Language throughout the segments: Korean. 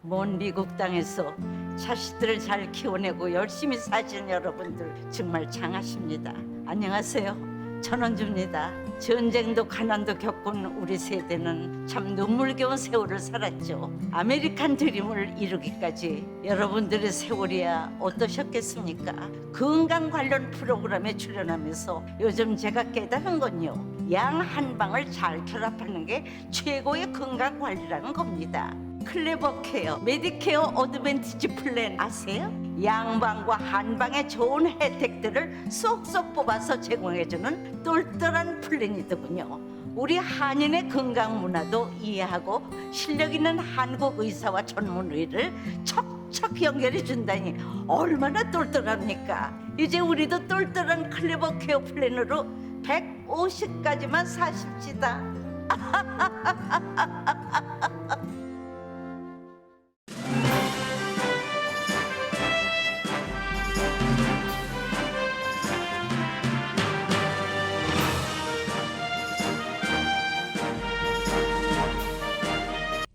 먼 미국 땅에서 자식들을 잘 키워내고 열심히 사신 여러분들 정말 장하십니다. 안녕하세요. 전원주입니다. 전쟁도 가난도 겪은 우리 세대는 참 눈물겨운 세월을 살았죠. 아메리칸 드림을 이루기까지 여러분들의 세월이야 어떠셨겠습니까? 건강 관련 프로그램에 출연하면서 요즘 제가 깨달은 건요, 양 한 방을 잘 결합하는 게 최고의 건강 관리라는 겁니다. 클레버 케어, 메디케어 어드밴티지 플랜 아세요? 양방과 한방의 좋은 혜택들을 쏙쏙 뽑아서 제공해주는 똘똘한 플랜이더군요. 우리 한인의 건강 문화도 이해하고 실력 있는 한국 의사와 전문의를 척척 연결해 준다니 얼마나 똘똘합니까? 이제 우리도 똘똘한 클레버 케어 플랜으로 150까지만 사십시다.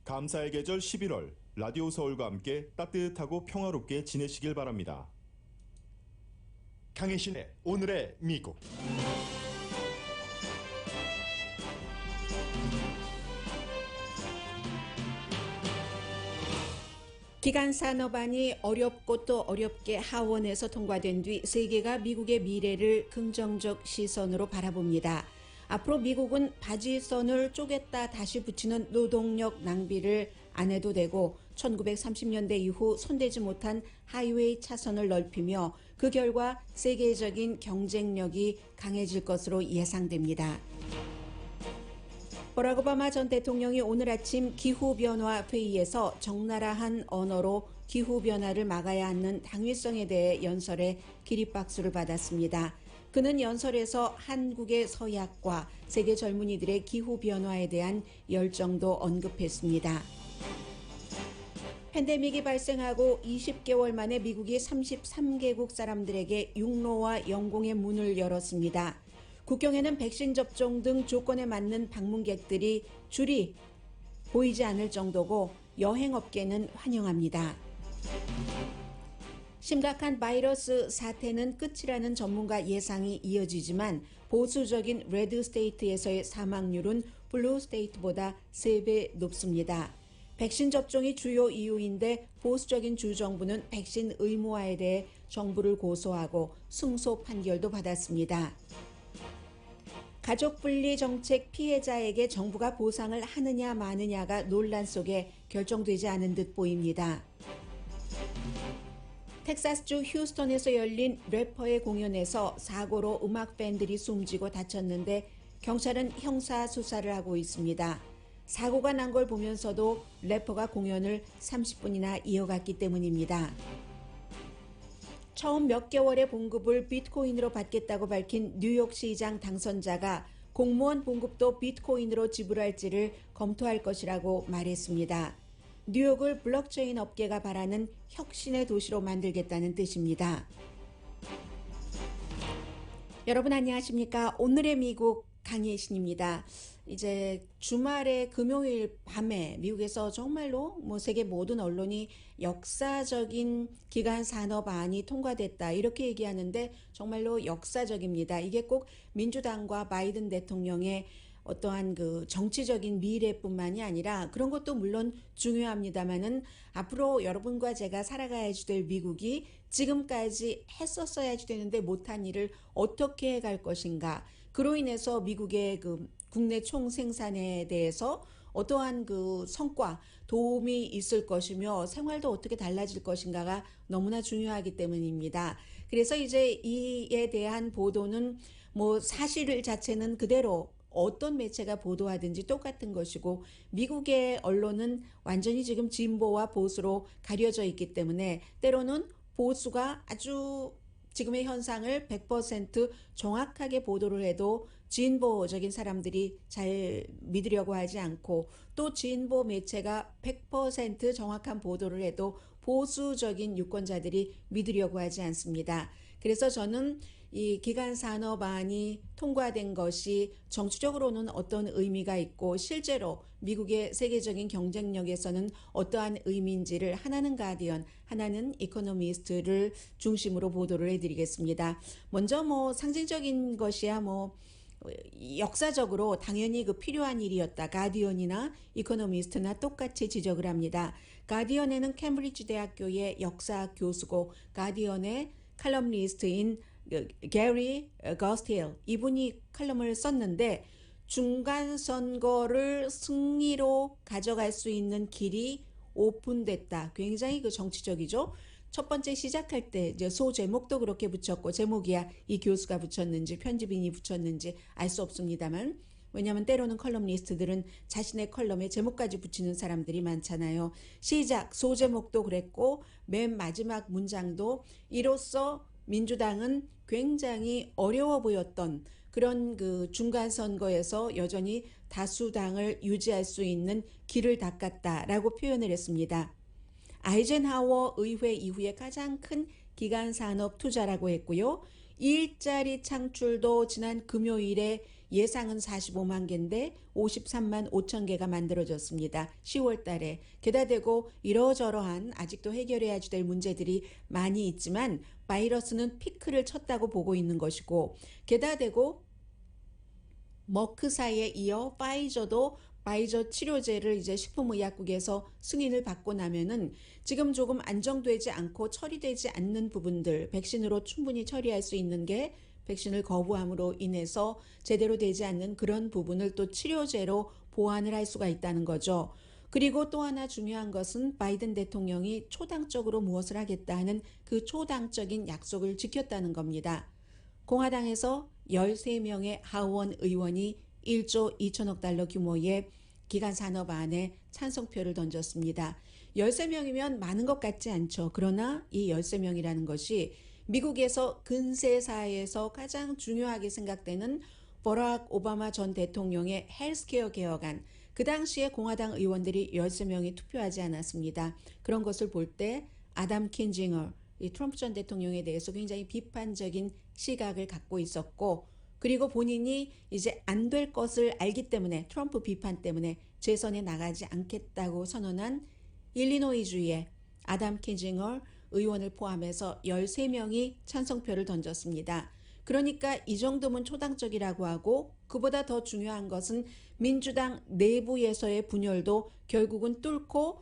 감사의 계절 11월 라디오 서울과 함께 따뜻하고 평화롭게 지내시길 바랍니다. 강혜신의 오늘의 미국. 기간 산업안이 어렵고 또 어렵게 하원에서 통과된 뒤 세계가 미국의 미래를 긍정적 시선으로 바라봅니다. 앞으로 미국은 바지선을 쪼갰다 다시 붙이는 노동력 낭비를 안 해도 되고 1930년대 이후 손대지 못한 하이웨이 차선을 넓히며 그 결과 세계적인 경쟁력이 강해질 것으로 예상됩니다. 버락 오바마 전 대통령이 오늘 아침 기후변화 회의에서 적나라한 언어로 기후변화를 막아야 하는 당위성에 대해 연설에 기립박수를 받았습니다. 그는 연설에서 한국의 서약과 세계 젊은이들의 기후변화에 대한 열정도 언급했습니다. 팬데믹이 발생하고 20개월 만에 미국이 33개국 사람들에게 육로와 영공의 문을 열었습니다. 국경에는 백신 접종 등 조건에 맞는 방문객들이 줄이 보이지 않을 정도고 여행업계는 환영합니다. 심각한 바이러스 사태는 끝이라는 전문가 예상이 이어지지만 보수적인 레드 스테이트에서의 사망률은 블루 스테이트보다 3배 높습니다. 백신 접종이 주요 이유인데 보수적인 주정부는 백신 의무화에 대해 정부를 고소하고 승소 판결도 받았습니다. 가족분리 정책 피해자에게 정부가 보상을 하느냐 마느냐가 논란 속에 결정되지 않은 듯 보입니다. 텍사스주 휴스턴에서 열린 래퍼의 공연에서 사고로 음악 팬들이 숨지고 다쳤는데 경찰은 형사 수사를 하고 있습니다. 사고가 난 걸 보면서도 래퍼가 공연을 30분이나 이어갔기 때문입니다. 처음 몇 개월의 봉급을 비트코인으로 받겠다고 밝힌 뉴욕시장 당선자가 공무원 봉급도 비트코인으로 지불할지를 검토할 것이라고 말했습니다. 뉴욕을 블록체인 업계가 바라는 혁신의 도시로 만들겠다는 뜻입니다. 여러분 안녕하십니까? 오늘의 미국 강혜신입니다. 이제 주말에 금요일 밤에 미국에서 정말로 세계 모든 언론이 역사적인 기간 산업안이 통과됐다 이렇게 얘기하는데 정말로 역사적입니다. 이게 꼭 민주당과 바이든 대통령의 어떠한 그 정치적인 미래뿐만이 아니라 그런 것도 물론 중요합니다만은 앞으로 여러분과 제가 살아가야지 될 미국이 지금까지 했었어야지 되는데 못한 일을 어떻게 해갈 것인가. 그로 인해서 미국의 그 국내 총생산에 대해서 어떠한 그 성과, 도움이 있을 것이며 생활도 어떻게 달라질 것인가가 너무나 중요하기 때문입니다. 그래서 이제 이에 대한 보도는 사실 자체는 그대로 어떤 매체가 보도하든지 똑같은 것이고 미국의 언론은 완전히 지금 진보와 보수로 가려져 있기 때문에 때로는 보수가 아주 지금의 현상을 100% 정확하게 보도를 해도 진보적인 사람들이 잘 믿으려고 하지 않고 또 진보 매체가 100% 정확한 보도를 해도 보수적인 유권자들이 믿으려고 하지 않습니다. 그래서 저는 이 기간산업안이 통과된 것이 정치적으로는 어떤 의미가 있고 실제로 미국의 세계적인 경쟁력에서는 어떠한 의미인지를 하나는 가디언, 하나는 이코노미스트를 중심으로 보도를 해드리겠습니다. 먼저 상징적인 것이야 역사적으로 당연히 그 필요한 일이었다. 가디언이나 이코노미스트나 똑같이 지적을 합니다. 가디언에는 캠브리지 대학교의 역사 교수고 가디언의 칼럼니스트인 게리 거스틸 이분이 칼럼을 썼는데 중간 선거를 승리로 가져갈 수 있는 길이 오픈됐다. 굉장히 그 정치적이죠. 첫 번째 시작할 때 이제 소 제목도 그렇게 붙였고 제목이야 이 교수가 붙였는지 편집인이 붙였는지 알 수 없습니다만 왜냐하면 때로는 컬럼니스트들은 자신의 컬럼에 제목까지 붙이는 사람들이 많잖아요. 시작 소제목도 그랬고 맨 마지막 문장도 이로써 민주당은 굉장히 어려워 보였던 그런 그 중간 선거에서 여전히 다수당을 유지할 수 있는 길을 닦았다라고 표현을 했습니다. 아이젠하워 의회 이후에 가장 큰 기간 산업 투자라고 했고요. 일자리 창출도 지난 금요일에 예상은 45만 개인데 53만 5천 개가 만들어졌습니다. 10월 달에. 게다 대고 이러저러한 아직도 해결해야지 될 문제들이 많이 있지만 바이러스는 피크를 쳤다고 보고 있는 것이고 게다 대고 머크사에 이어 파이저도 파이저 치료제를 이제 식품의약국에서 승인을 받고 나면은 지금 조금 안정되지 않고 처리되지 않는 부분들 백신으로 충분히 처리할 수 있는 게 백신을 거부함으로 인해서 제대로 되지 않는 그런 부분을 또 치료제로 보완을 할 수가 있다는 거죠. 그리고 또 하나 중요한 것은 바이든 대통령이 초당적으로 무엇을 하겠다 하는 그 초당적인 약속을 지켰다는 겁니다. 공화당에서 13명의 하원 의원이 1조 2천억 달러 규모의 기간산업안에 찬성표를 던졌습니다. 13명이면 많은 것 같지 않죠. 그러나 이 13명이라는 것이 미국에서 근세사에서 가장 중요하게 생각되는 버락 오바마 전 대통령의 헬스케어 개혁안, 그 당시에 공화당 의원들이 13명이 투표하지 않았습니다. 그런 것을 볼 때 아담 킨징어, 이 트럼프 전 대통령에 대해서 굉장히 비판적인 시각을 갖고 있었고 그리고 본인이 이제 안 될 것을 알기 때문에 트럼프 비판 때문에 재선에 나가지 않겠다고 선언한 일리노이주의 아담 킨징어 의원을 포함해서 13명이 찬성표를 던졌습니다. 그러니까 이 정도면 초당적이라고 하고 그보다 더 중요한 것은 민주당 내부에서의 분열도 결국은 뚫고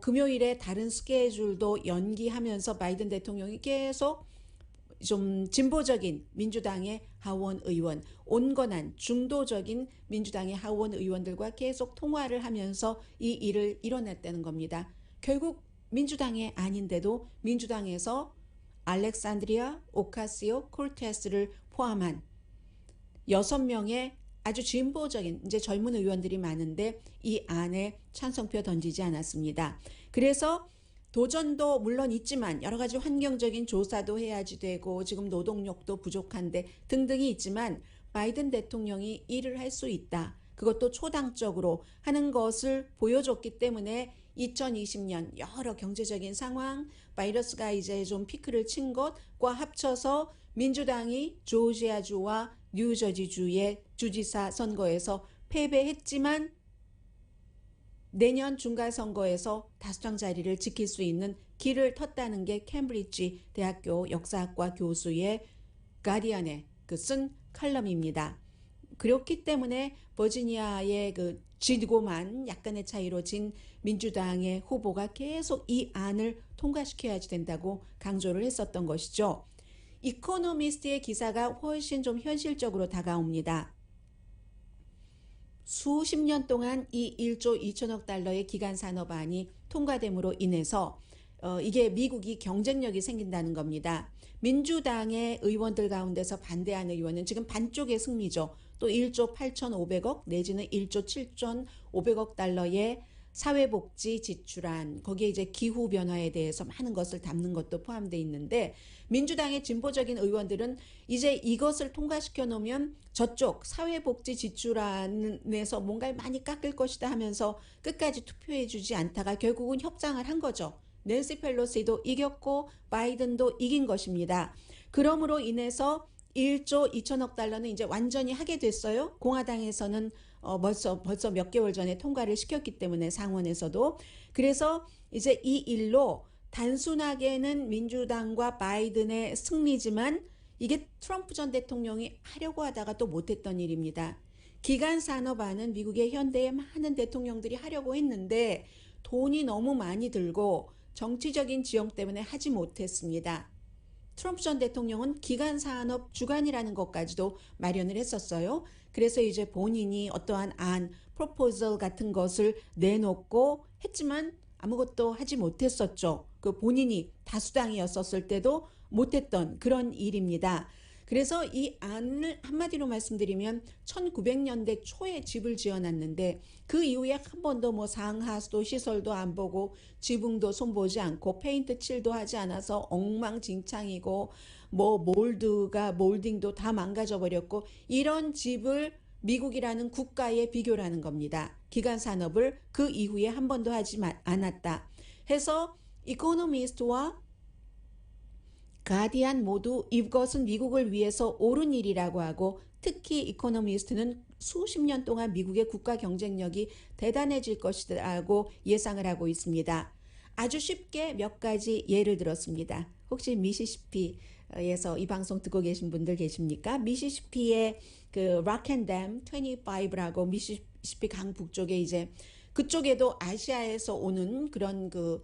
금요일에 다른 스케줄도 연기하면서 바이든 대통령이 계속 좀 진보적인 민주당의 하원 의원, 온건한 중도적인 민주당의 하원 의원들과 계속 통화를 하면서 이 일을 이뤄냈다는 겁니다. 결국 민주당이 아닌데도 민주당에서 알렉산드리아 오카시오 콜테스를 포함한 6명의 아주 진보적인 이제 젊은 의원들이 많은데 이 안에 찬성표 던지지 않았습니다. 그래서 도전도 물론 있지만 여러 가지 환경적인 조사도 해야지 되고 지금 노동력도 부족한데 등등이 있지만 바이든 대통령이 일을 할 수 있다. 그것도 초당적으로 하는 것을 보여줬기 때문에 2020년 여러 경제적인 상황, 바이러스가 이제 좀 피크를 친 것과 합쳐서 민주당이 조지아주와 뉴저지주의 주지사 선거에서 패배했지만 내년 중간선거에서 다수당 자리를 지킬 수 있는 길을 텄다는 게 캠브리지 대학교 역사학과 교수의 가디언에 쓴 칼럼입니다. 그렇기 때문에 버지니아의 그 지고만 약간의 차이로 진 민주당의 후보가 계속 이 안을 통과시켜야지 된다고 강조를 했었던 것이죠. 이코노미스트의 기사가 훨씬 좀 현실적으로 다가옵니다. 수십 년 동안 이 1조 2천억 달러의 기간산업안이 통과됨으로 인해서 이게 미국이 경쟁력이 생긴다는 겁니다. 민주당의 의원들 가운데서 반대하는 의원은 지금 반쪽의 승리죠. 또 1조 8,500억 내지는 1조 7,500억 달러의 사회복지 지출안, 거기에 이제 기후변화에 대해서 많은 것을 담는 것도 포함되어 있는데 민주당의 진보적인 의원들은 이제 이것을 통과시켜 놓으면 저쪽 사회복지 지출안에서 뭔가를 많이 깎을 것이다 하면서 끝까지 투표해 주지 않다가 결국은 협상을 한 거죠. 낸시 펠로시도 이겼고 바이든도 이긴 것입니다. 그러므로 인해서 1조 2천억 달러는 이제 완전히 하게 됐어요. 공화당에서는 벌써 몇 개월 전에 통과를 시켰기 때문에 상원에서도. 그래서 이제 이 일로 단순하게는 민주당과 바이든의 승리지만 이게 트럼프 전 대통령이 하려고 하다가 또 못했던 일입니다. 기간 산업안은 미국의 현대의 많은 대통령들이 하려고 했는데 돈이 너무 많이 들고 정치적인 지형 때문에 하지 못했습니다. 트럼프 전 대통령은 기간 산업 주간이라는 것까지도 마련을 했었어요. 그래서 이제 본인이 어떠한 프로포절 같은 것을 내놓고 했지만 아무것도 하지 못했었죠. 그 본인이 다수당이었었을 때도 못했던 그런 일입니다. 그래서 이 안을 한마디로 말씀드리면 1900년대 초에 집을 지어놨는데 그 이후에 한 번도 뭐 상하수도 시설도 안 보고 지붕도 손보지 않고 페인트 칠도 하지 않아서 엉망진창이고 뭐 몰딩도 다 망가져 버렸고 이런 집을 미국이라는 국가에 비교라는 겁니다. 기간 산업을 그 이후에 한 번도 하지 않았다. 해서 이코노미스트와 가디안 모두 이것은 미국을 위해서 옳은 일이라고 하고 특히 이코노미스트는 수십 년 동안 미국의 국가 경쟁력이 대단해질 것이라고 예상을 하고 있습니다. 아주 쉽게 몇 가지 예를 들었습니다. 혹시 미시시피에서 이 방송 듣고 계신 분들 계십니까? 미시시피의 그 락앤댐 25라고 미시시피 강 북쪽에 이제 그쪽에도 아시아에서 오는 그런 그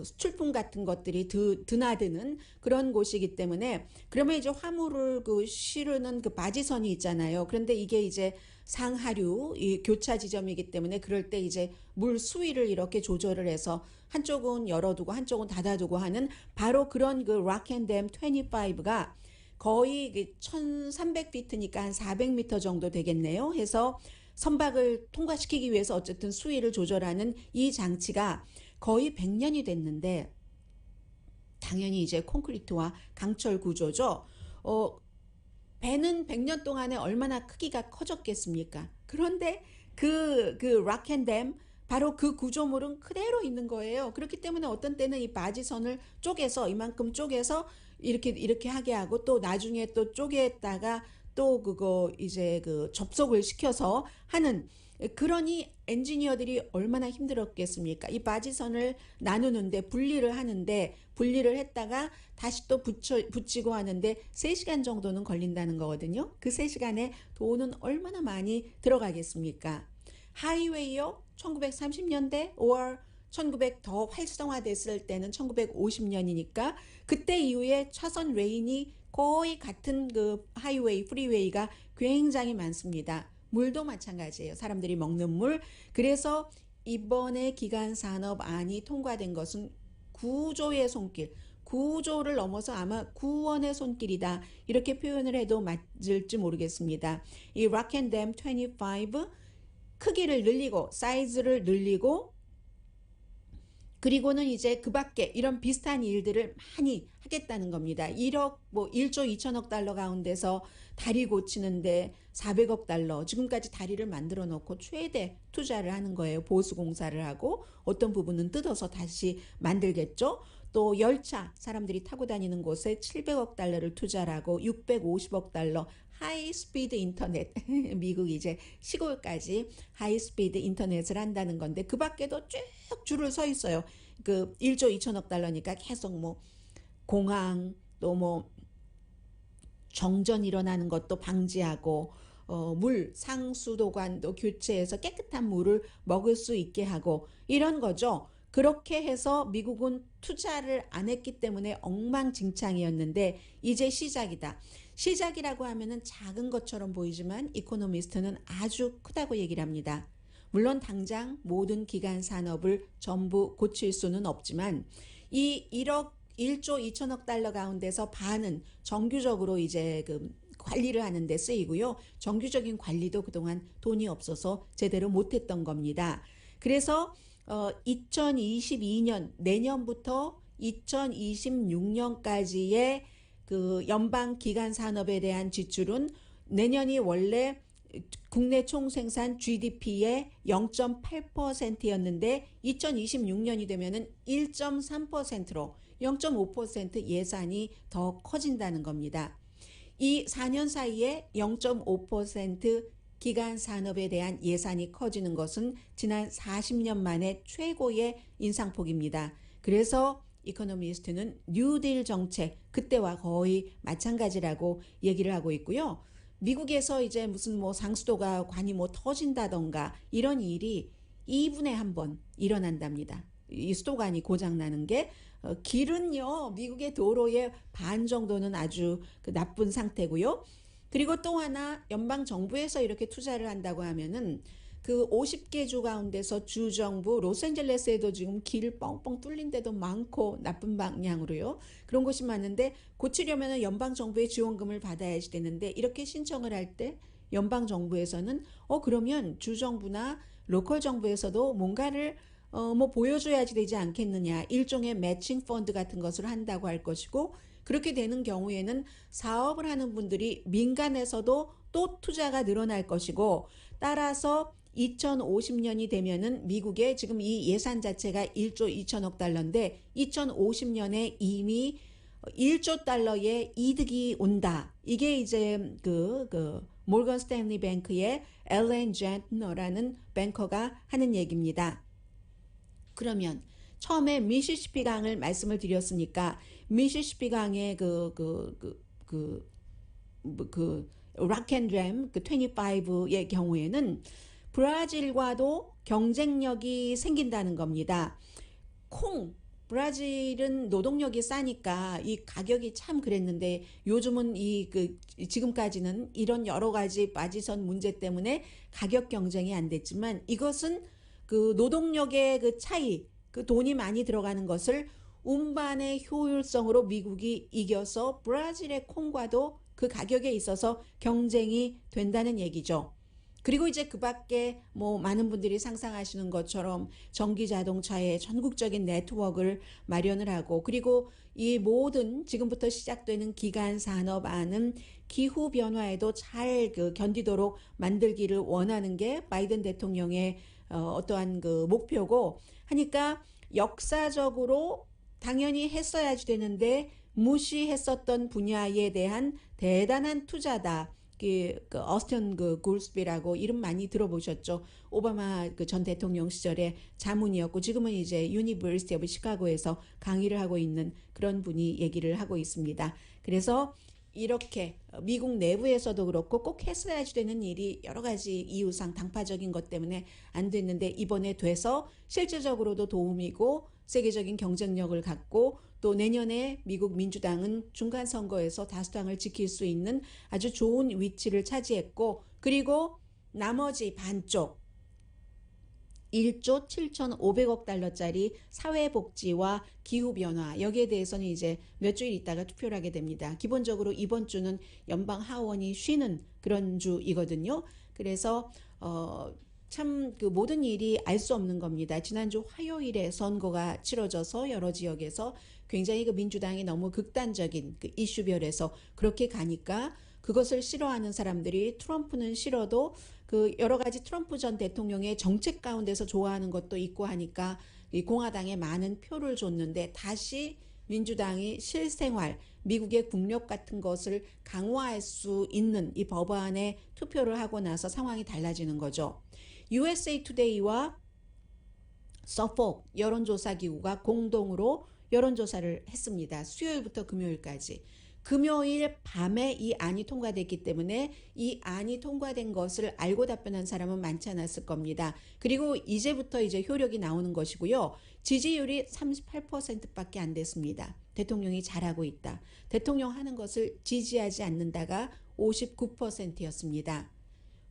수출품 같은 것들이 드나드는 그런 곳이기 때문에 그러면 이제 화물을 실으는 그 바지선이 있잖아요. 그런데 이게 이제 상하류 이 교차 지점이기 때문에 그럴 때 이제 물 수위를 이렇게 조절을 해서 한쪽은 열어두고 한쪽은 닫아두고 하는 바로 그런 그 락앤댐 25가 거의 1300피트니까 한 400m 정도 되겠네요. 해서 선박을 통과시키기 위해서 어쨌든 수위를 조절하는 이 장치가 거의 100년이 됐는데 당연히 이제 콘크리트와 강철 구조죠. 배는 100년 동안에 얼마나 크기가 커졌겠습니까? 그런데 그 락앤댐 바로 그 구조물은 그대로 있는 거예요. 그렇기 때문에 어떤 때는 이 바지선을 쪼개서 이만큼 쪼개서 이렇게 하게 하고 또 나중에 또 쪼개다가 또 그거 이제 그 접속을 시켜서 하는 그러니 엔지니어들이 얼마나 힘들었겠습니까? 이 바지선을 나누는데 분리를 하는데 분리를 했다가 다시 또 붙이고 하는데 3시간 정도는 걸린다는 거거든요. 그 3시간에 돈은 얼마나 많이 들어가겠습니까? 하이웨이요? 1930년대 5월 1900 더 활성화됐을 때는 1950년이니까 그때 이후에 차선 레인이 거의 같은 그 하이웨이, 프리웨이가 굉장히 많습니다. 물도 마찬가지예요. 사람들이 먹는 물. 그래서 이번에 기간 산업안이 통과된 것은 구조의 손길, 구조를 넘어서 아마 구원의 손길이다. 이렇게 표현을 해도 맞을지 모르겠습니다. 이 락앤댐 25 크기를 늘리고 사이즈를 늘리고 그리고는 이제 그 밖에 이런 비슷한 일들을 많이 하겠다는 겁니다. 1조 2천억 달러 가운데서 다리 고치는데 400억 달러 지금까지 다리를 만들어 놓고 최대 투자를 하는 거예요. 보수공사를 하고 어떤 부분은 뜯어서 다시 만들겠죠. 또 열차 사람들이 타고 다니는 곳에 700억 달러를 투자를 하고 650억 달러 하이스피드 인터넷 미국 이제 시골까지 하이스피드 인터넷을 한다는 건데 그 밖에도 쭉 줄을 서 있어요. 그 1조 2천억 달러니까 계속 뭐 공항 또 뭐 정전 일어나는 것도 방지하고 물 상수도관도 교체해서 깨끗한 물을 먹을 수 있게 하고 이런 거죠. 그렇게 해서 미국은 투자를 안 했기 때문에 엉망진창이었는데 이제 시작이다. 시작이라고 하면은 작은 것처럼 보이지만 이코노미스트는 아주 크다고 얘기를 합니다. 물론 당장 모든 기간 산업을 전부 고칠 수는 없지만 이 1조 2천억 달러 가운데서 반은 정규적으로 이제 그 관리를 하는 데 쓰이고요. 정규적인 관리도 그동안 돈이 없어서 제대로 못했던 겁니다. 그래서 2022년 내년부터 2026년까지의 그 연방 기간 산업에 대한 지출은 내년이 원래 국내 총생산 GDP의 0.8%였는데 2026년이 되면은 1.3%로 0.5% 예산이 더 커진다는 겁니다. 이 4년 사이에 0.5% 기간 산업에 대한 예산이 커지는 것은 지난 40년 만에 최고의 인상폭입니다. 그래서 이코노미스트는 뉴딜 정책 그때와 거의 마찬가지라고 얘기를 하고 있고요. 미국에서 이제 무슨 뭐 상수도가 관이 뭐 터진다던가 이런 일이 2분에 한 번 일어난답니다. 이 수도관이 고장 나는 게 길은요 미국의 도로의 반 정도는 아주 나쁜 상태고요. 그리고 또 하나 연방 정부에서 이렇게 투자를 한다고 하면은 그 50개 주 가운데서 주 정부 로스앤젤레스에도 지금 길 뻥뻥 뚫린 데도 많고 나쁜 방향으로요. 그런 곳이 많은데 고치려면 연방 정부의 지원금을 받아야지 되는데 이렇게 신청을 할 때 연방 정부에서는 그러면 주 정부나 로컬 정부에서도 뭔가를 뭐 보여줘야지 되지 않겠느냐. 일종의 매칭 펀드 같은 것을 한다고 할 것이고 그렇게 되는 경우에는 사업을 하는 분들이 민간에서도 또 투자가 늘어날 것이고 따라서 2050년이 되면은 미국의 지금 이 예산 자체가 1조 2천억 달러인데 2050년에 이미 1조 달러의 이득이 온다. 이게 이제 그 모건 스탠리 뱅크의 엘렌 젠트너라는 뱅커가 하는 얘기입니다. 그러면 처음에 미시시피 강을 말씀을 드렸으니까 미시시피 강의 락앤램 25의 경우에는 브라질과도 경쟁력이 생긴다는 겁니다. 브라질은 노동력이 싸니까 이 가격이 참 그랬는데 요즘은 지금까지는 이런 여러 가지 마지선 문제 때문에 가격 경쟁이 안 됐지만 이것은 그 노동력의 그 차이, 그 돈이 많이 들어가는 것을 운반의 효율성으로 미국이 이겨서 브라질의 콩과도 그 가격에 있어서 경쟁이 된다는 얘기죠. 그리고 이제 그 밖에 뭐 많은 분들이 상상하시는 것처럼 전기 자동차의 전국적인 네트워크를 마련을 하고 그리고 이 모든 지금부터 시작되는 기간 산업안은 기후 변화에도 잘 견디도록 만들기를 원하는 게 바이든 대통령의 어떠한 그 목표고 하니까 역사적으로 당연히 했어야지 되는데 무시했었던 분야에 대한 대단한 투자다. 어스턴 굴스비라고 이름 많이 들어보셨죠? 오바마 전 대통령 시절에 자문이었고 지금은 이제 유니버시티 오브 시카고에서 강의를 하고 있는 그런 분이 얘기를 하고 있습니다. 그래서 이렇게 미국 내부에서도 그렇고 꼭 했어야지 되는 일이 여러 가지 이유상 당파적인 것 때문에 안 됐는데 이번에 돼서 실질적으로도 도움이고 세계적인 경쟁력을 갖고 또 내년에 미국 민주당은 중간선거에서 다수당을 지킬 수 있는 아주 좋은 위치를 차지했고 그리고 나머지 반쪽 1조 7,500억 달러짜리 사회복지와 기후변화 여기에 대해서는 이제 몇 주일 있다가 투표를 하게 됩니다. 기본적으로 이번 주는 연방 하원이 쉬는 그런 주이거든요. 그래서 참 그 모든 일이 알 수 없는 겁니다. 지난주 화요일에 선거가 치러져서 여러 지역에서 굉장히 그 민주당이 너무 극단적인 그 이슈별에서 그렇게 가니까 그것을 싫어하는 사람들이 트럼프는 싫어도 그 여러 가지 트럼프 전 대통령의 정책 가운데서 좋아하는 것도 있고 하니까 이 공화당에 많은 표를 줬는데 다시 민주당이 실생활, 미국의 국력 같은 것을 강화할 수 있는 이 법안에 투표를 하고 나서 상황이 달라지는 거죠. USA Today와 서포크 여론조사기구가 공동으로 여론조사를 했습니다. 수요일부터 금요일까지. 금요일 밤에 이 안이 통과됐기 때문에 이 안이 통과된 것을 알고 답변한 사람은 많지 않았을 겁니다. 그리고 이제부터 이제 효력이 나오는 것이고요. 지지율이 38%밖에 안 됐습니다. 대통령이 잘하고 있다. 대통령 하는 것을 지지하지 않는다가 59%였습니다.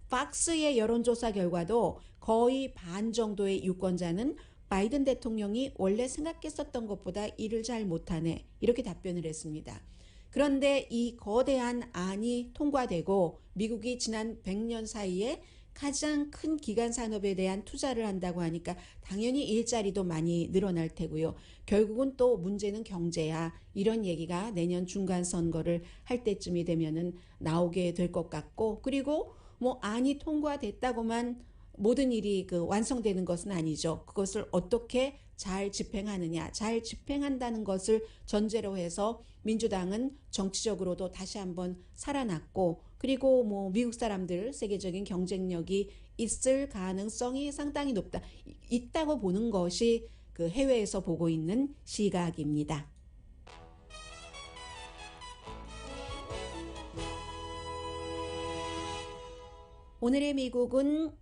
팍스의 여론조사 결과도 거의 반 정도의 유권자는 바이든 대통령이 원래 생각했었던 것보다 일을 잘 못하네 이렇게 답변을 했습니다. 그런데 이 거대한 안이 통과되고 미국이 지난 100년 사이에 가장 큰 기간 산업에 대한 투자를 한다고 하니까 당연히 일자리도 많이 늘어날 테고요. 결국은 또 문제는 경제야. 이런 얘기가 내년 중간 선거를 할 때쯤이 되면은 나오게 될 것 같고 그리고 뭐 안이 통과됐다고만 모든 일이 완성되는 것은 아니죠. 그것을 어떻게 잘 집행하느냐, 잘 집행한다는 것을 전제로 해서 민주당은 정치적으로도 다시 한번 살아났고, 그리고 뭐 미국 사람들 세계적인 경쟁력이 있을 가능성이 상당히 있다고 보는 것이 해외에서 보고 있는 시각입니다. 오늘의 미국은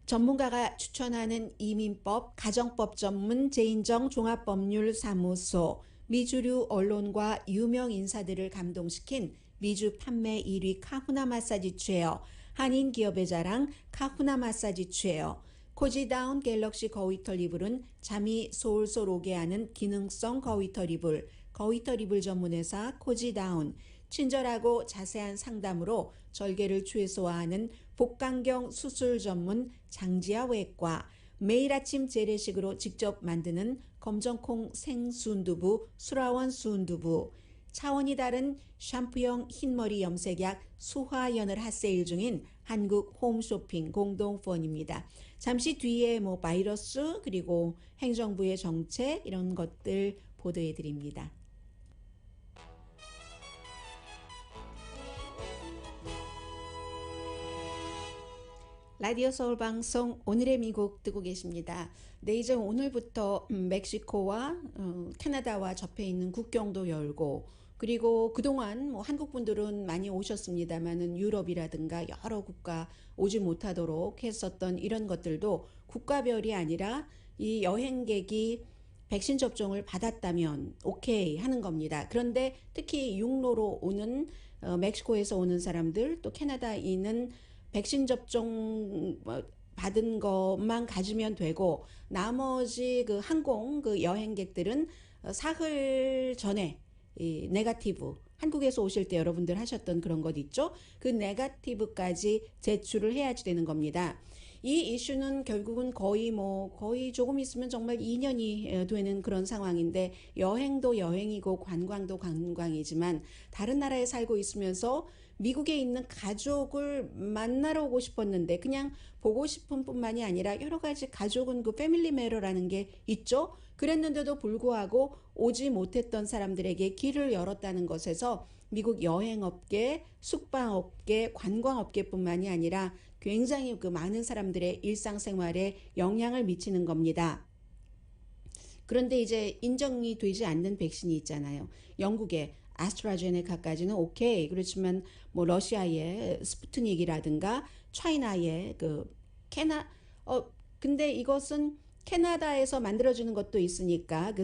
전문가가 추천하는 이민법, 가정법 전문 제인정 종합법률사무소, 미주류 언론과 유명 인사들을 감동시킨 미주 판매 1위 카후나 마사지 체어, 한인 기업의 자랑 카후나 마사지 체어, 코지다운 갤럭시 거위털 이불은 잠이 솔솔 오게 하는 기능성 거위털 이불, 거위털 이불 전문회사 코지다운, 친절하고 자세한 상담으로 절개를 최소화하는 복강경 수술 전문 장지아 외과, 매일 아침 재래식으로 직접 만드는 검정콩 생순두부 수라원 순두부, 차원이 다른 샴푸형 흰머리 염색약 수화연을 핫세일 중인 한국 홈쇼핑 공동폰입니다. 잠시 뒤에 뭐 바이러스 그리고 행정부의 정책 이런 것들 보도해 드립니다. 라디오 서울 방송 오늘의 미국 듣고 계십니다. 네, 이제 오늘부터 멕시코와 캐나다와 접해 있는 국경도 열고, 그리고 그동안 뭐 한국 분들은 많이 오셨습니다만은 유럽이라든가 여러 국가 오지 못하도록 했었던 이런 것들도 국가별이 아니라 이 여행객이 백신 접종을 받았다면 오케이 하는 겁니다. 그런데 특히 육로로 오는 멕시코에서 오는 사람들, 또 캐나다인은 백신 접종 받은 것만 가지면 되고, 나머지 항공 여행객들은 사흘 전에 이 네거티브, 한국에서 오실 때 여러분들 하셨던 그런 것 있죠? 그 네거티브까지 제출을 해야지 되는 겁니다. 이 이슈는 결국은 거의 조금 있으면 정말 2년이 되는 그런 상황인데, 여행도 여행이고 관광도 관광이지만 다른 나라에 살고 있으면서 미국에 있는 가족을 만나러 오고 싶었는데 그냥 보고 싶은 뿐만이 아니라 여러 가지 가족은 패밀리 메러라는 게 있죠. 그랬는데도 불구하고 오지 못했던 사람들에게 길을 열었다는 것에서 미국 여행업계, 숙박업계, 관광업계뿐만이 아니라 굉장히 많은 사람들의 일상생활에 영향을 미치는 겁니다. 그런데 이제 인정이 되지 않는 백신이 있잖아요. 영국의 아스트라제네카까지는 오케이. 그렇지만 뭐 러시아의 스푸트닉이라든가 차이나의 근데 이것은 캐나다에서 만들어주는 것도 있으니까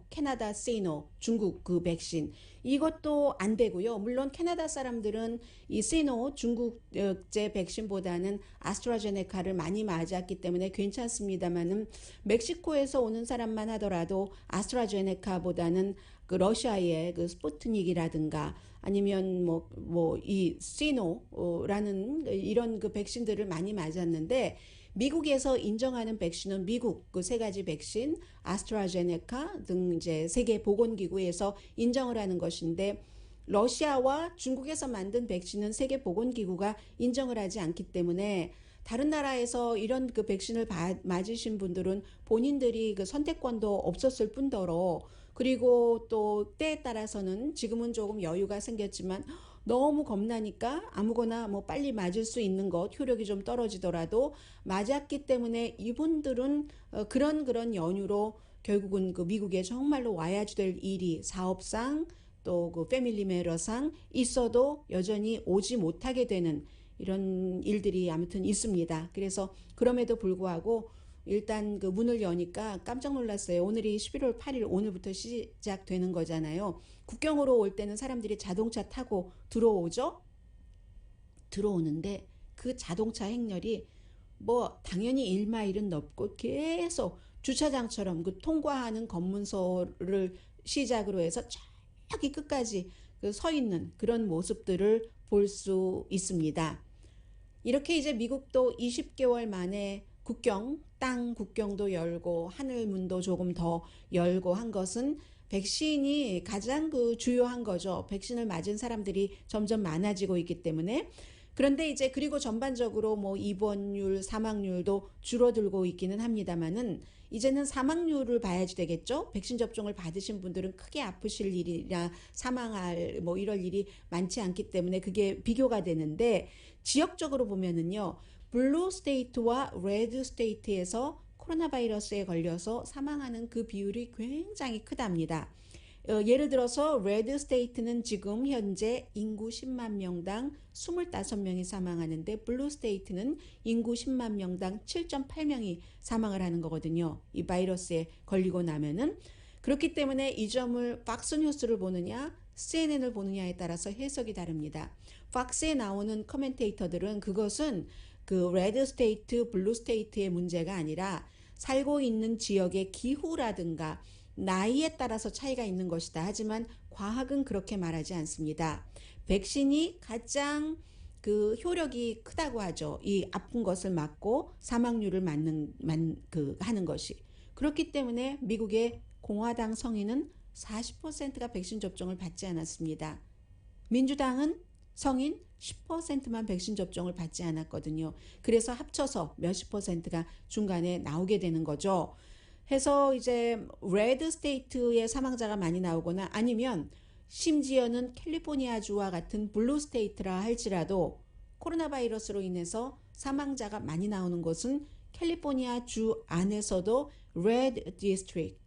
캐나다 시노, 중국 백신 이것도 안 되고요. 물론 캐나다 사람들은 이 시노 중국제 백신보다는 아스트라제네카를 많이 맞았기 때문에 괜찮습니다만은 멕시코에서 오는 사람만 하더라도 아스트라제네카보다는 러시아의 스푸트닉이라든가 아니면 이 시노라는 이런 백신들을 많이 맞았는데, 미국에서 인정하는 백신은 미국 세 가지 백신, 아스트라제네카 등 이제 세계 보건기구에서 인정을 하는 것인데, 러시아와 중국에서 만든 백신은 세계 보건기구가 인정을 하지 않기 때문에 다른 나라에서 이런 백신을 맞으신 분들은 본인들이 선택권도 없었을 뿐더러, 그리고 또 때에 따라서는 지금은 조금 여유가 생겼지만 너무 겁나니까 아무거나 빨리 맞을 수 있는 것, 효력이 좀 떨어지더라도 맞았기 때문에 이분들은 그런 연유로 결국은 미국에 정말로 와야지 될 일이 사업상 또 패밀리 메러상 있어도 여전히 오지 못하게 되는 이런 일들이 아무튼 있습니다. 그래서 그럼에도 불구하고 일단 문을 여니까 깜짝 놀랐어요. 오늘이 11월 8일 오늘부터 시작되는 거잖아요. 국경으로 올 때는 사람들이 자동차 타고 들어오죠. 들어오는데 그 자동차 행렬이 당연히 1마일은 넘고 계속 주차장처럼 통과하는 검문소를 시작으로 해서 저기 끝까지 서 있는 그런 모습들을 볼 수 있습니다. 이렇게 이제 미국도 20개월 만에 땅 국경도 열고 하늘문도 조금 더 열고 한 것은 백신이 가장 주요한 거죠. 백신을 맞은 사람들이 점점 많아지고 있기 때문에. 그런데 이제 그리고 전반적으로 뭐 입원율, 사망률도 줄어들고 있기는 합니다만은 이제는 사망률을 봐야지 되겠죠. 백신 접종을 받으신 분들은 크게 아프실 일이나 사망할 뭐 이럴 일이 많지 않기 때문에 그게 비교가 되는데 지역적으로 보면은요. 블루 스테이트와 레드 스테이트에서 코로나 바이러스에 걸려서 사망하는 그 비율이 굉장히 크답니다. 예를 들어서 레드 스테이트는 지금 현재 인구 10만 명당 25명이 사망하는데 블루 스테이트는 인구 10만 명당 7.8명이 사망을 하는 거거든요. 이 바이러스에 걸리고 나면은. 그렇기 때문에 이 점을 팍스 뉴스를 보느냐 CNN을 보느냐에 따라서 해석이 다릅니다. 팍스에 나오는 커멘테이터들은 그것은 그 레드 스테이트, 블루 스테이트의 문제가 아니라 살고 있는 지역의 기후라든가 나이에 따라서 차이가 있는 것이다. 하지만 과학은 그렇게 말하지 않습니다. 백신이 가장 그 효력이 크다고 하죠. 이 아픈 것을 막고 사망률을 하는 것이. 그렇기 때문에 미국의 공화당 성인은 40%가 백신 접종을 받지 않았습니다. 민주당은 성인 10%만 백신 접종을 받지 않았거든요. 그래서 합쳐서 몇십 퍼센트가 중간에 나오게 되는 거죠. 해서 이제 레드 스테이트의 사망자가 많이 나오거나 아니면 심지어는 캘리포니아주와 같은 블루 스테이트라 할지라도 코로나 바이러스로 인해서 사망자가 많이 나오는 것은 캘리포니아 주 안에서도 레드 디스트릭트,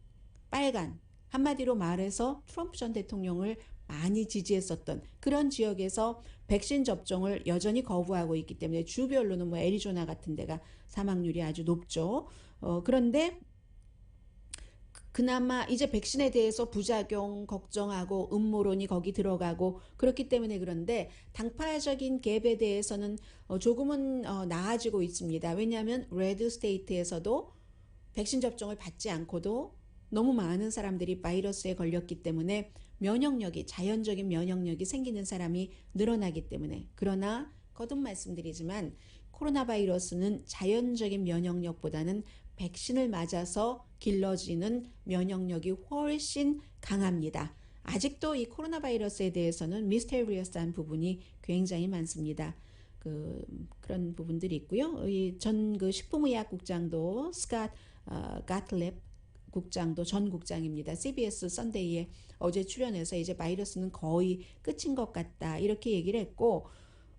빨간, 한마디로 말해서 트럼프 전 대통령을 많이 지지했었던 그런 지역에서 백신 접종을 여전히 거부하고 있기 때문에 주별로는 뭐 애리조나 같은 데가 사망률이 아주 높죠. 그런데 그나마 이제 백신에 대해서 부작용 걱정하고 음모론이 거기 들어가고 그렇기 때문에 그런데 당파적인 갭에 대해서는 조금은 나아지고 있습니다. 왜냐하면 레드 스테이트에서도 백신 접종을 받지 않고도 너무 많은 사람들이 바이러스에 걸렸기 때문에 면역력이 자연적인 면역력이 생기는 사람이 늘어나기 때문에 그러나 거듭 말씀드리지만 코로나 바이러스는 자연적인 면역력보다는 백신을 맞아서 길러지는 면역력이 훨씬 강합니다. 아직도 이 코로나 바이러스에 대해서는 미스테리어스한 부분이 굉장히 많습니다. 그런 부분들이 있고요. 전 식품의학국장도 스캇 가틀랩 국장도 전 국장입니다. CBS 선데이에 어제 출연해서 이제 바이러스는 거의 끝인 것 같다 이렇게 얘기를 했고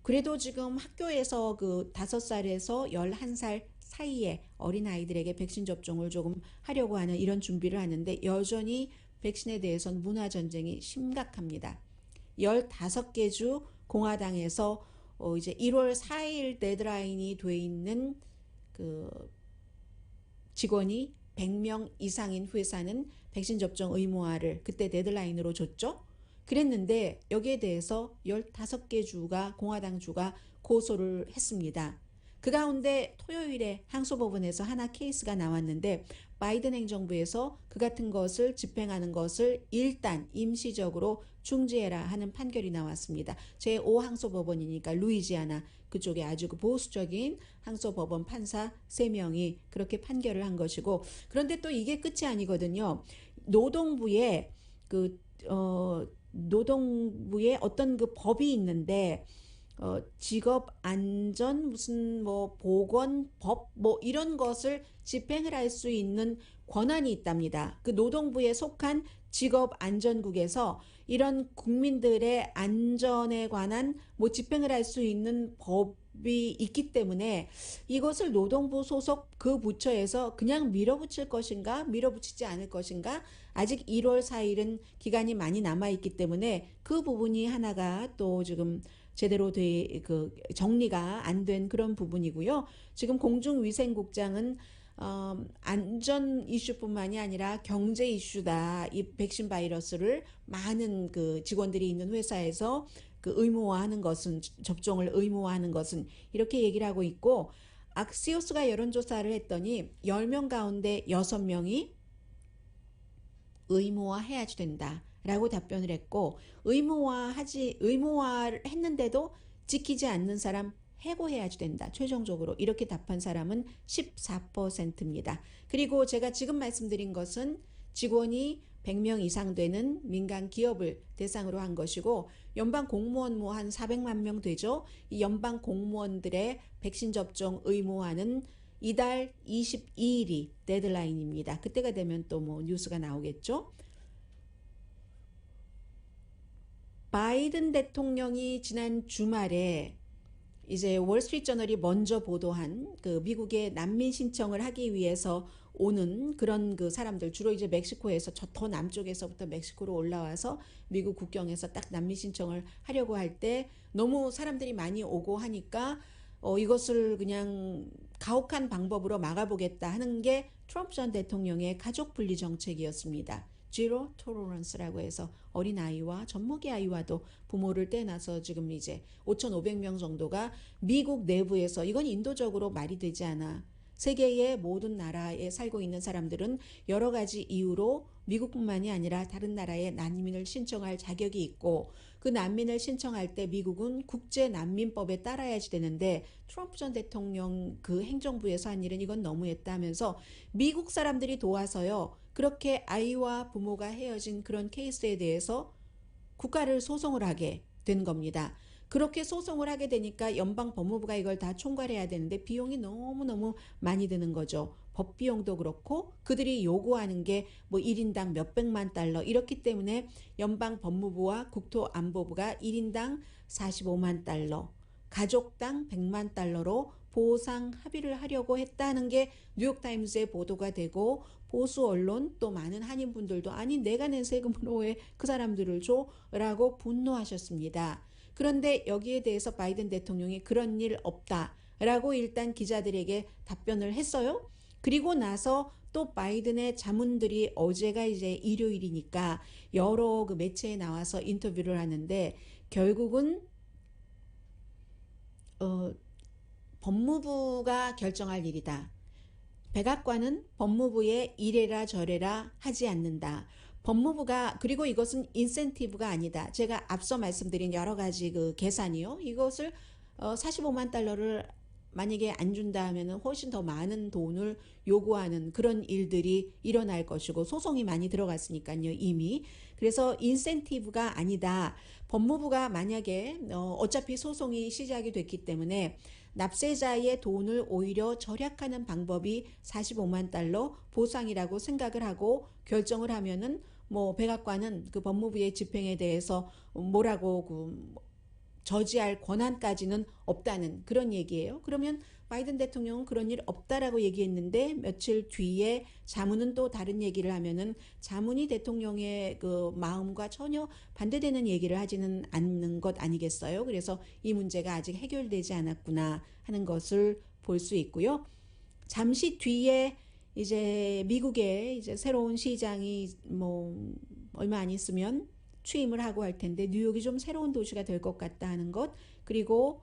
그래도 지금 학교에서 그 5살에서 11살 사이에 어린아이들에게 백신 접종을 조금 하려고 하는 이런 준비를 하는데 여전히 백신에 대해서는 문화전쟁이 심각합니다. 15개 주 공화당에서 이제 1월 4일 데드라인이 돼 있는 그 직원이 100명 이상인 회사는 백신 접종 의무화를 그때 데드라인으로 줬죠. 그랬는데 여기에 대해서 15개 주가 공화당 주가 고소를 했습니다. 그 가운데 토요일에 항소법원에서 하나 케이스가 나왔는데 바이든 행정부에서 그 같은 것을 집행하는 것을 일단 임시적으로 중지해라 하는 판결이 나왔습니다. 제5 항소법원이니까 루이지아나 그쪽에 아주 보수적인 항소법원 판사 3명이 그렇게 판결을 한 것이고 그런데 또 이게 끝이 아니거든요. 노동부에 어떤 그 법이 있는데 직업 안전 무슨 뭐 보건법 뭐 이런 것을 집행을 할 수 있는 권한이 있답니다. 그 노동부에 속한 직업안전국에서 이런 국민들의 안전에 관한 뭐 집행을 할 수 있는 법이 있기 때문에 이것을 노동부 소속 그 부처에서 그냥 밀어붙일 것인가 밀어붙이지 않을 것인가 아직 1월 4일은 기간이 많이 남아있기 때문에 그 부분이 하나가 또 지금 제대로 정리가 안 된 그런 부분이고요. 지금 공중위생국장은 안전 이슈뿐만이 아니라 경제 이슈다. 이 백신 바이러스를 많은 그 직원들이 있는 회사에서 그 의무화하는 것은 접종을 의무화하는 것은 이렇게 얘기를 하고 있고 악시오스가 여론조사를 했더니 10명 가운데 6명이 의무화해야지 된다. 라고 답변을 했고 의무화를 했는데도 지키지 않는 사람 해고해야지 된다. 최종적으로 이렇게 답한 사람은 14%입니다. 그리고 제가 지금 말씀드린 것은 직원이 100명 이상 되는 민간 기업을 대상으로 한 것이고 연방 공무원 뭐 한 400만 명 되죠. 이 연방 공무원들의 백신 접종 의무화는 이달 22일이 데드라인입니다. 그때가 되면 또 뭐 뉴스가 나오겠죠. 바이든 대통령이 지난 주말에 이제 월스트리트저널이 먼저 보도한 그 미국의 난민 신청을 하기 위해서 오는 그런 그 사람들, 주로 이제 멕시코에서 저 더 남쪽에서부터 멕시코로 올라와서 미국 국경에서 딱 난민 신청을 하려고 할 때 너무 사람들이 많이 오고 하니까 이것을 그냥 가혹한 방법으로 막아보겠다 하는 게 트럼프 전 대통령의 가족 분리 정책이었습니다. Zero Tolerance라고 해서 어린아이와 젖먹이 아이와도 부모를 떼놔서 지금 이제 5,500명 정도가 미국 내부에서, 이건 인도적으로 말이 되지 않아. 세계의 모든 나라에 살고 있는 사람들은 여러 가지 이유로 미국뿐만이 아니라 다른 나라에 난민을 신청할 자격이 있고 그 난민을 신청할 때 미국은 국제 난민법에 따라야지 되는데 트럼프 전 대통령 그 행정부에서 한 일은 이건 너무했다 하면서 미국 사람들이 도와서요. 그렇게 아이와 부모가 헤어진 그런 케이스에 대해서 국가를 소송을 하게 된 겁니다. 그렇게 소송을 하게 되니까 연방 법무부가 이걸 다 총괄해야 되는데 비용이 너무너무 많이 드는 거죠. 법 비용도 그렇고 그들이 요구하는 게 뭐 1인당 몇백만 달러 이렇기 때문에 연방 법무부와 국토안보부가 1인당 45만 달러, 가족당 100만 달러로 보상 합의를 하려고 했다는 게 뉴욕타임스에 보도가 되고 보수 언론 또 많은 한인분들도 아니 내가 낸 세금으로 왜 그 사람들을 줘? 라고 분노하셨습니다. 그런데 여기에 대해서 바이든 대통령이 그런 일 없다라고 일단 기자들에게 답변을 했어요. 그리고 나서 또 바이든의 자문들이 어제가 이제 일요일이니까 여러 그 매체에 나와서 인터뷰를 하는데 결국은 법무부가 결정할 일이다. 백악관은 법무부에 이래라 저래라 하지 않는다. 법무부가, 그리고 이것은 인센티브가 아니다. 제가 앞서 말씀드린 여러 가지 그 계산이요. 이것을 45만 달러를 만약에 안 준다 하면은 훨씬 더 많은 돈을 요구하는 그런 일들이 일어날 것이고 소송이 많이 들어갔으니까요, 이미. 그래서 인센티브가 아니다. 법무부가 만약에 어차피 소송이 시작이 됐기 때문에 납세자의 돈을 오히려 절약하는 방법이 45만 달러 보상이라고 생각을 하고 결정을 하면은 뭐 백악관은 그 법무부의 집행에 대해서 뭐라고 저지할 권한까지는 없다는 그런 얘기예요. 그러면 바이든 대통령은 그런 일 없다라고 얘기했는데 며칠 뒤에 자문은 또 다른 얘기를 하면은 자문이 대통령의 그 마음과 전혀 반대되는 얘기를 하지는 않는 것 아니겠어요? 그래서 이 문제가 아직 해결되지 않았구나 하는 것을 볼 수 있고요. 잠시 뒤에 이제 미국의 이제 새로운 시장이 뭐 얼마 안 있으면 취임을 하고 할 텐데 뉴욕이 좀 새로운 도시가 될 것 같다 하는 것, 그리고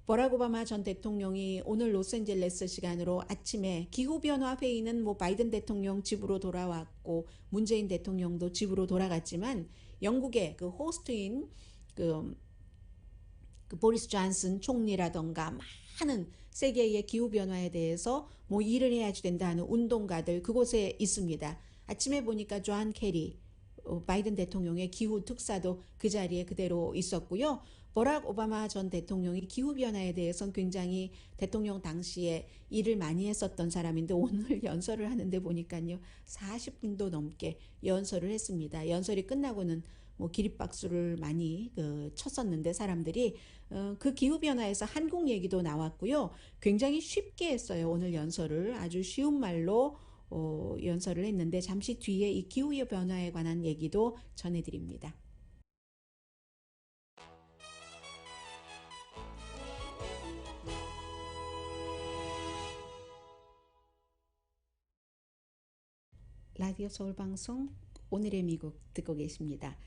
버락 오바마 전 대통령이 오늘 로스앤젤레스 시간으로 아침에 기후변화 회의는 뭐 바이든 대통령 집으로 돌아왔고 문재인 대통령도 집으로 돌아갔지만 영국의 그 호스트인 그 보리스 존슨 총리라던가 많은 세계의 기후변화에 대해서 뭐 일을 해야지 된다는 운동가들 그곳에 있습니다. 아침에 보니까 존 케리 바이든 대통령의 기후 특사도 그 자리에 그대로 있었고요. 버락 오바마 전 대통령이 기후변화에 대해서는 굉장히 대통령 당시에 일을 많이 했었던 사람인데 오늘 연설을 하는데 보니까요 40분도 넘게 연설을 했습니다. 연설이 끝나고는 뭐 기립박수를 많이 쳤었는데 사람들이 그 기후변화에서 한국 얘기도 나왔고요. 굉장히 쉽게 했어요. 오늘 연설을 아주 쉬운 말로 연설을 했는데 잠시 뒤에 이 기후변화에 관한 얘기도 전해드립니다. 라디오 서울 방송 오늘의 미국 듣고 계십니다.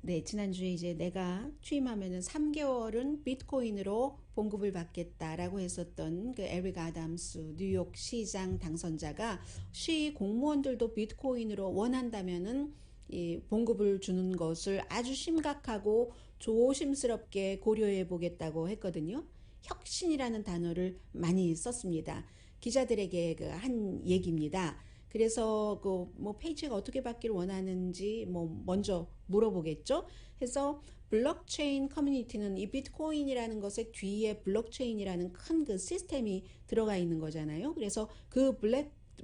네, 지난주에 이제 내가 취임하면은 3개월은 비트코인으로 봉급을 받겠다라고 했었던 그 에릭 아담스 뉴욕 시장 당선자가 시 공무원들도 비트코인으로 원한다면은 이 봉급을 주는 것을 아주 심각하고 조심스럽게 고려해 보겠다고 했거든요. 혁신이라는 단어를 많이 썼습니다. 기자들에게 한 얘기입니다. 그래서 그 뭐 페이지가 어떻게 받기를 원하는지 뭐 먼저 물어보겠죠. 해서 블록체인 커뮤니티는 이 비트코인이라는 것의 뒤에 블록체인이라는 큰 그 시스템이 들어가 있는 거잖아요. 그래서 그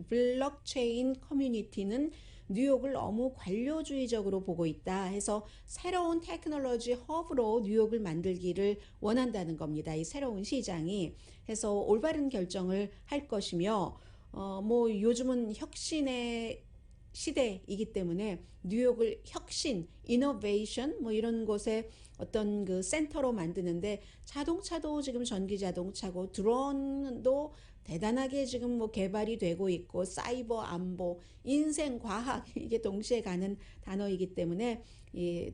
블록체인 커뮤니티는 뉴욕을 너무 관료주의적으로 보고 있다 해서 새로운 테크놀로지 허브로 뉴욕을 만들기를 원한다는 겁니다. 이 새로운 시장이. 해서 올바른 결정을 할 것이며 뭐 요즘은 혁신의 시대이기 때문에 뉴욕을 혁신, 이노베이션 뭐 이런 곳에 어떤 그 센터로 만드는데 자동차도 지금 전기 자동차고 드론도 대단하게 지금 뭐 개발이 되고 있고 사이버 안보, 인생 과학 이게 동시에 가는 단어이기 때문에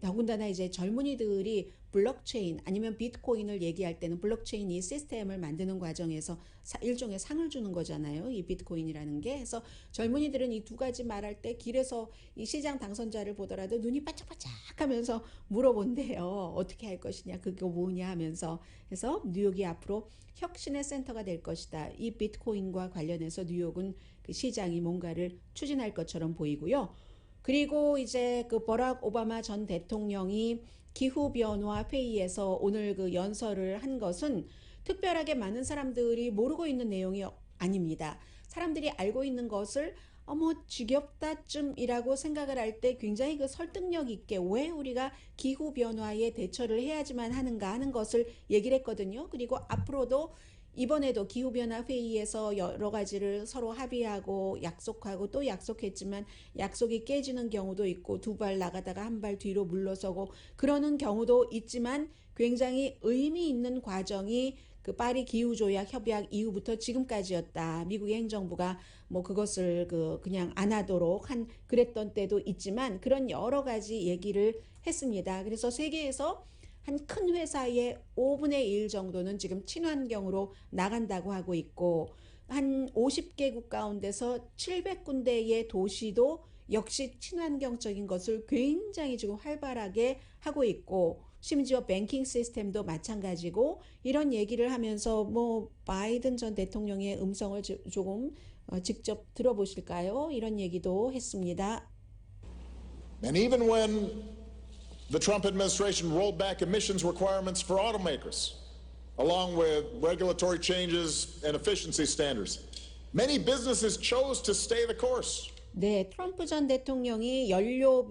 더군다나 이제 젊은이들이 블록체인 아니면 비트코인을 얘기할 때는 블록체인 이 시스템을 만드는 과정에서 일종의 상을 주는 거잖아요. 이 비트코인이라는 게. 그래서 젊은이들은 이 두 가지 말할 때 길에서 이 시장 당선자를 보더라도 눈이 반짝반짝 하면서 물어본대요. 어떻게 할 것이냐, 그거 뭐냐 하면서. 그래서 뉴욕이 앞으로 혁신의 센터가 될 것이다. 이 비트코인과 관련해서 뉴욕은 그 시장이 뭔가를 추진할 것처럼 보이고요. 그리고 이제 그 버락 오바마 전 대통령이 기후변화 회의에서 오늘 그 연설을 한 것은 특별하게 많은 사람들이 모르고 있는 내용이 아닙니다. 사람들이 알고 있는 것을 지겹다쯤이라고 생각을 할 때 굉장히 그 설득력 있게 왜 우리가 기후변화에 대처를 해야지만 하는가 하는 것을 얘기를 했거든요. 그리고 앞으로도 이번에도 기후변화 회의에서 여러 가지를 서로 합의하고 약속하고 또 약속했지만 약속이 깨지는 경우도 있고 두 발 나가다가 한 발 뒤로 물러서고 그러는 경우도 있지만 굉장히 의미 있는 과정이 그 파리 기후조약 협약 이후부터 지금까지였다. 미국의 행정부가 뭐 그것을 그냥 안 하도록 그랬던 때도 있지만 그런 여러 가지 얘기를 했습니다. 그래서 세계에서 한 큰 회사의 5분의 1 정도는 지금 친환경으로 나간다고 하고 있고 한 50개국 가운데서 700군데의 도시도 역시 친환경적인 것을 굉장히 지금 활발하게 하고 있고 심지어 뱅킹 시스템도 마찬가지고 이런 얘기를 하면서 뭐 바이든 전 대통령의 음성을 조금 직접 들어보실까요? 이런 얘기도 했습니다. And even when the Trump administration rolled back emissions requirements for automakers, along with regulatory changes and efficiency standards, many businesses chose to stay the course. 네, 트럼프 전 대통령이 연료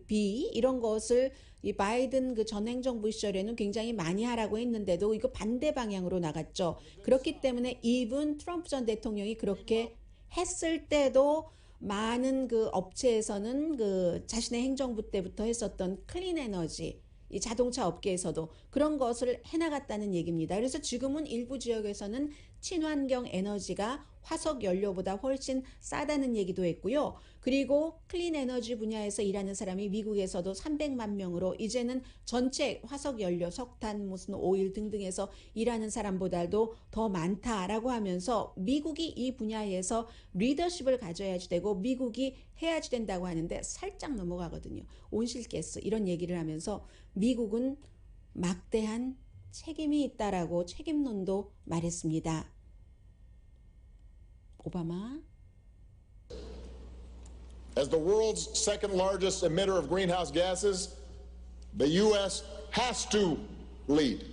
비 이런 것을 이 바이든 그 전 행정부 시절에는 굉장히 많이 하라고 했는데도 이거 반대 방향으로 나갔죠. 그렇기 때문에 이분 트럼프 전 대통령이 그렇게 했을 때도 많은 그 업체에서는 그 자신의 행정부 때부터 했었던 클린 에너지 이 자동차 업계에서도 그런 것을 해나갔다는 얘기입니다. 그래서 지금은 일부 지역에서는 친환경 에너지가 화석 연료보다 훨씬 싸다는 얘기도 했고요. 그리고 클린 에너지 분야에서 일하는 사람이 미국에서도 300만 명으로 이제는 전체 화석 연료, 석탄, 무슨 오일 등등에서 일하는 사람보다도 더 많다라고 하면서 미국이 이 분야에서 리더십을 가져야지 되고 미국이 해야지 된다고 하는데 살짝 넘어가거든요. 온실가스 이런 얘기를 하면서 미국은 막대한 책임이 있다라고 책임론도 말했습니다. 오바마. As the world's second largest emitter of greenhouse gases, the U.S. has to lead.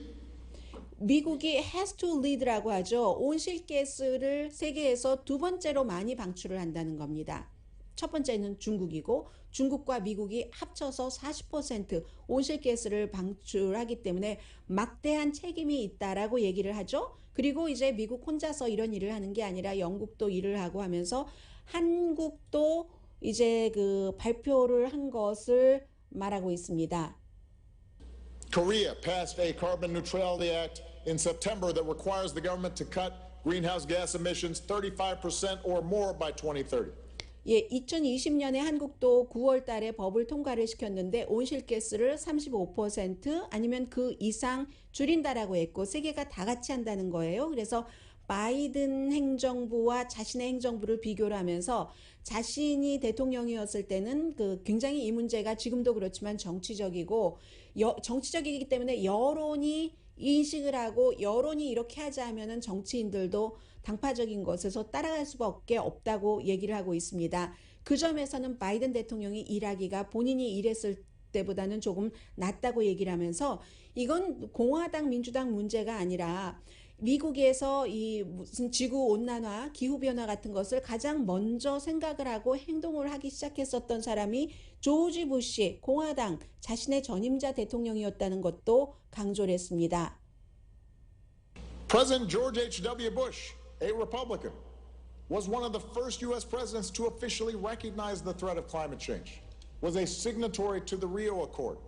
미국이 has to lead라고 하죠. 온실가스를 세계에서 두 번째로 많이 방출을 한다는 겁니다. 첫 번째는 중국이고 중국과 미국이 합쳐서 40% 온실가스를 방출하기 때문에 막대한 책임이 있다라고 얘기를 하죠. 그리고 이제 미국 혼자서 이런 일을 하는 게 아니라 영국도 일을 하고 하면서 한국도 이제 그 발표를 한 것을 말하고 있습니다. Korea passed a carbon neutrality act in September that requires the government to cut greenhouse gas emissions 35% or more by 2030. 예, 2020년에 한국도 9월 달에 법을 통과를 시켰는데 온실가스를 35% 아니면 그 이상 줄인다라고 했고 세계가 다 같이 한다는 거예요. 그래서 바이든 행정부와 자신의 행정부를 비교를 하면서 자신이 대통령이었을 때는 그 굉장히 이 문제가 지금도 그렇지만 정치적이고 정치적이기 때문에 여론이 인식을 하고 여론이 이렇게 하자 하면은 정치인들도 당파적인 것에서 따라갈 수밖에 없다고 얘기를 하고 있습니다. 그 점에서는 바이든 대통령이 일하기가 본인이 일했을 때보다는 조금 낫다고 얘기를 하면서 이건 공화당 민주당 문제가 아니라 미국에서 이 무슨 지구 온난화, 기후 변화 같은 것을 가장 먼저 생각을 하고 행동을 하기 시작했었던 사람이 조지 부시 공화당 자신의 전임자 대통령이었다는 것도 강조를 했습니다. President George H.W. Bush, a Republican, was one of the first U.S. presidents to officially recognize the threat of climate change, was a signatory to the Rio Accord.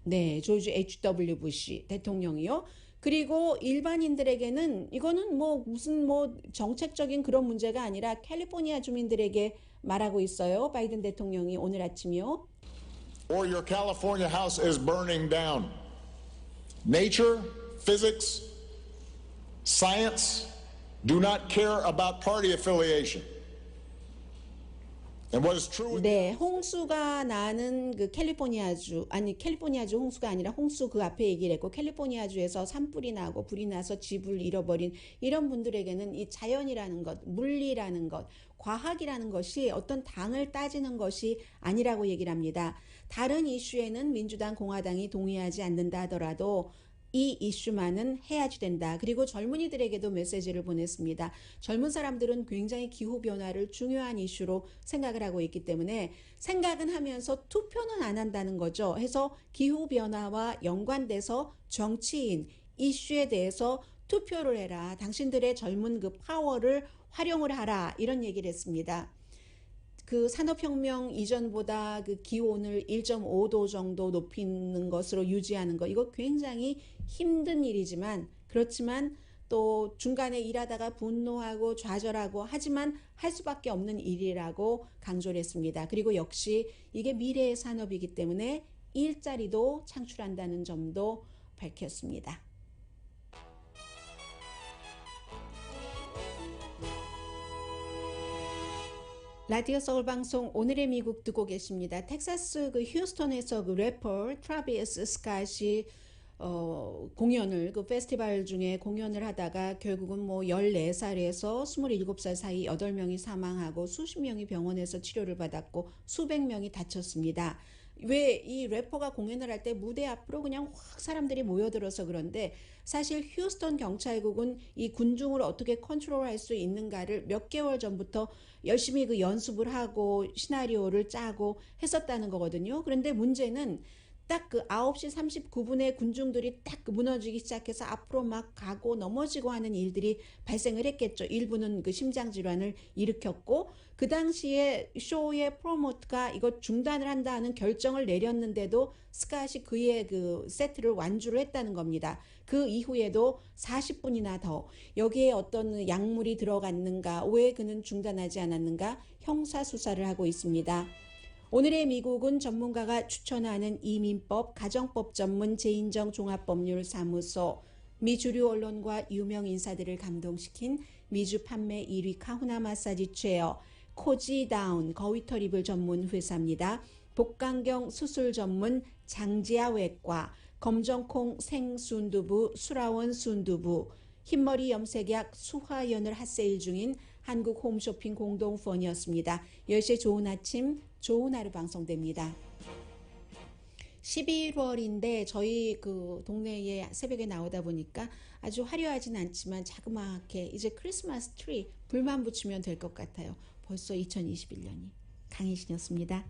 네, 조지 H.W. 부시 대통령이요. 그리고 일반인들에게는 이거는 뭐 무슨 뭐 정책적인 그런 문제가 아니라 캘리포니아 주민들에게 말하고 있어요. 바이든 대통령이 오늘 아침이요. Or your California house is burning down. Nature, physics, science do not care about party affiliation. And what is true 네, 홍수가 나는 그 캘리포니아주 홍수가 아니라 홍수 그 앞에 얘기를 했고 캘리포니아주에서 산불이 나고 불이 나서 집을 잃어버린 이런 분들에게는 이 자연이라는 것, 물리라는 것, 과학이라는 것이 어떤 당을 따지는 것이 아니라고 얘기를 합니다. 다른 이슈에는 민주당, 공화당이 동의하지 않는다 하더라도 이 이슈만은 해야지 된다. 그리고 젊은이들에게도 메시지를 보냈습니다. 젊은 사람들은 굉장히 기후변화를 중요한 이슈로 생각을 하고 있기 때문에 생각은 하면서 투표는 안 한다는 거죠. 해서 기후변화와 연관돼서 정치인 이슈에 대해서 투표를 해라. 당신들의 젊은 그 파워를 활용을 하라. 이런 얘기를 했습니다. 그 산업혁명 이전보다 그 기온을 1.5도 정도 높이는 것으로 유지하는 것, 이거 굉장히 힘든 일이지만, 그렇지만 또 중간에 일하다가 분노하고 좌절하고 하지만 할 수밖에 없는 일이라고 강조를 했습니다. 그리고 역시 이게 미래의 산업이기 때문에 일자리도 창출한다는 점도 밝혔습니다. 라디오 서울 방송 오늘의 미국 듣고 계십니다. 텍사스 그 휴스턴에서 그 래퍼 트래비스 스캇이 공연을 그 페스티벌 중에 공연을 하다가 결국은 뭐 14살에서 27살 사이 8명이 사망하고 수십 명이 병원에서 치료를 받았고 수백 명이 다쳤습니다. 왜 이 래퍼가 공연을 할 때 무대 앞으로 그냥 확 사람들이 모여들어서 그런데 사실 휴스턴 경찰국은 이 군중을 어떻게 컨트롤할 수 있는가를 몇 개월 전부터 열심히 그 연습을 하고 시나리오를 짜고 했었다는 거거든요. 그런데 문제는 딱 그 9시 39분에 군중들이 딱 무너지기 시작해서 앞으로 막 가고 넘어지고 하는 일들이 발생을 했겠죠. 일부는 그 심장질환을 일으켰고 그 당시에 쇼의 프로모터가 이거 중단을 한다 하는 결정을 내렸는데도 스캇이 그의 그 세트를 완주를 했다는 겁니다. 그 이후에도 40분이나 더 여기에 어떤 약물이 들어갔는가, 왜 그는 중단하지 않았는가 형사 수사를 하고 있습니다. 오늘의 미국은 전문가가 추천하는 이민법, 가정법 전문 제인정 종합법률사무소, 미주류 언론과 유명 인사들을 감동시킨 미주 판매 1위 카후나 마사지 체어, 코지다운 거위털이불 전문 회사입니다. 복강경 수술 전문 장지아 외과, 검정콩 생순두부, 수라원 순두부, 흰머리 염색약 수화연을 핫세일 중인 한국 홈쇼핑 공동 후원이었습니다. 10시에 좋은 아침, 좋은 하루 방송됩니다. 11월인데 저희 그 동네에 새벽에 나오다 보니까 아주 화려하진 않지만 자그마하게 이제 크리스마스 트리 불만 붙이면 될 것 같아요. 벌써 2021년이. 강희신이었습니다.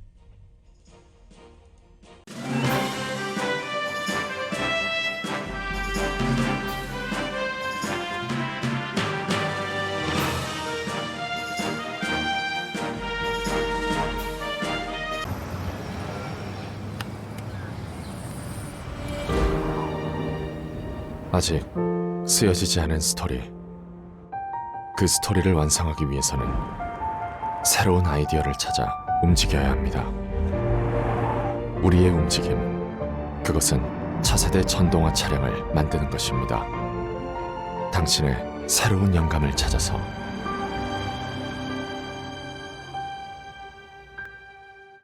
아직 쓰여지지 않은 스토리. 그 스토리를 완성하기 위해서는 새로운 아이디어를 찾아 움직여야 합니다. 우리의 움직임, 그것은 차세대 전동화 차량을 만드는 것입니다. 당신의 새로운 영감을 찾아서